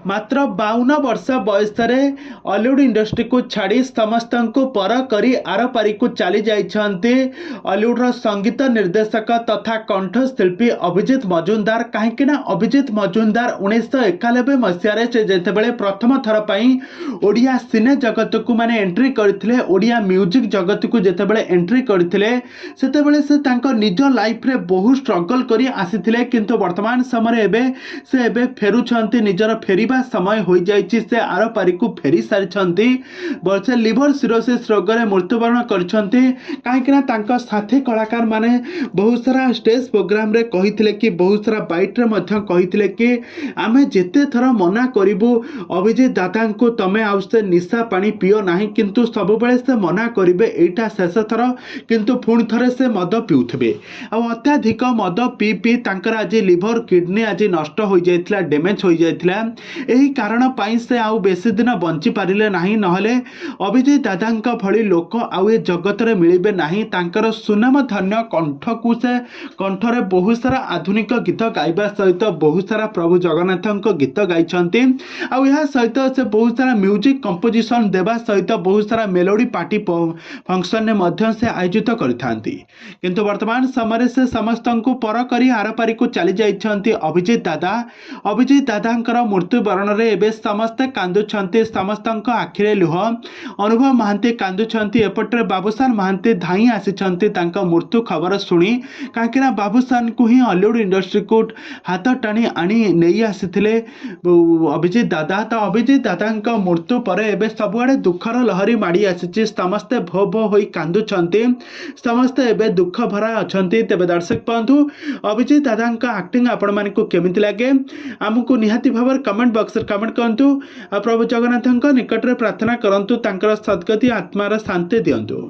मात्र 52 वर्ष बयस हॉलीवुड इंडस्ट्री को छाड़ी समस्त को पर करी आर पारी को चली जाइछन्ते हॉलीवुड संगीत निर्देशक तथा कंठशिल्पी अभिजीत मजुमदार। कहीं अभिजीत मजुमदार 1991 मसीह से जितेबाला प्रथम थर पर ओडिया सिने जगत को माने एंट्री करथिले, ओडिया म्यूजिक जगत को जितेबाला एंट्री करथिले सेतेबाला से तांको निज लाइफ रे बहु स्ट्रगल करी आसीथिले, किंतु वर्तमान समय से फेरुछन्ति, निजर फेरिबा समय हो जाइछि। से आर पारी को फेरी सारिछन्ति। वर्षे लिवर सिरोसिस रोग रे मृत्युवरण करछन्ति। काहेकि तांको साथी कलाकार माने बहुत सारा स्टेज प्रोग्राम रे कहिथिले कि बहुत सारा बाइट रे मध्य कहिथिले कि आमे जेते थर मना करिवु अभिजीत दादा को तमे आउ से निशा पानी पियो नाही, किंतु सब बेले से मना करिवे एटा शेष थर, किंतु पुणी थरे से मद पिउथबे। आ अत्याधिक मद पी पी तांकर आज लिवर किडनी आज नष्ट हो जाइथिला, डैमेज हो जाइथिला। एही कारण पाई से आउ बेसी दिन बंची पारिले नाही, नहले अभिजीत दादा भली लोक आउ ए जगत रे मिलिबे नाही। तांकर सुनाम धन्य कंठ को से कंठरे बहुत सारा आधुनिक गीत गाइबा सहित बहुत सारा प्रभु जगन्नाथ गीत गाइछन्ति। आउ यह सहित से बहुत सारा म्यूजिक कंपोजिशन देवा सहित बहुत सारा मेलोडी पार्टी फंक्शन ने मध्य से आयोजित करिथांती। किंतु वर्तमान समय से समस्त को पर करी आर पारी को चली जाइछन्ति अभिजीत दादा। अभिजीत दादांकर मृत्युवरण रे एबे समस्त कांदुछन्ति, समस्त आखिरे लुह। अनुभव महांती कांदुछन्ति, एपटे बाबूसान महांती धाई आसीछन्ति तांका मृत्यु खबर शुणी। काहेकि बाबूसान को ही हॉलीवुड इंडस्ट्री को हाथ टाणी आनी नहीं आसीथिले अभिजीत दादा। तो अभिजीत दादा मृत्यु पर एबे सबुआडे दुखर लहरी माड़ी आसीछि, समस्ते भो भो होई कांदुछन्ति, समस्ते एबे दुख भरा अछन्ति। तेबे दर्शक बंधु अभिजीत दादा एक्टिंग आपण माने को केमिति लागे आमको निहाती भाव कमेंट बॉक्स रे कमेंट करंतु। प्रभु जगन्नाथ निकट रे प्रार्थना करंतु तांकर सद्गति आत्मार शांति दियंतु।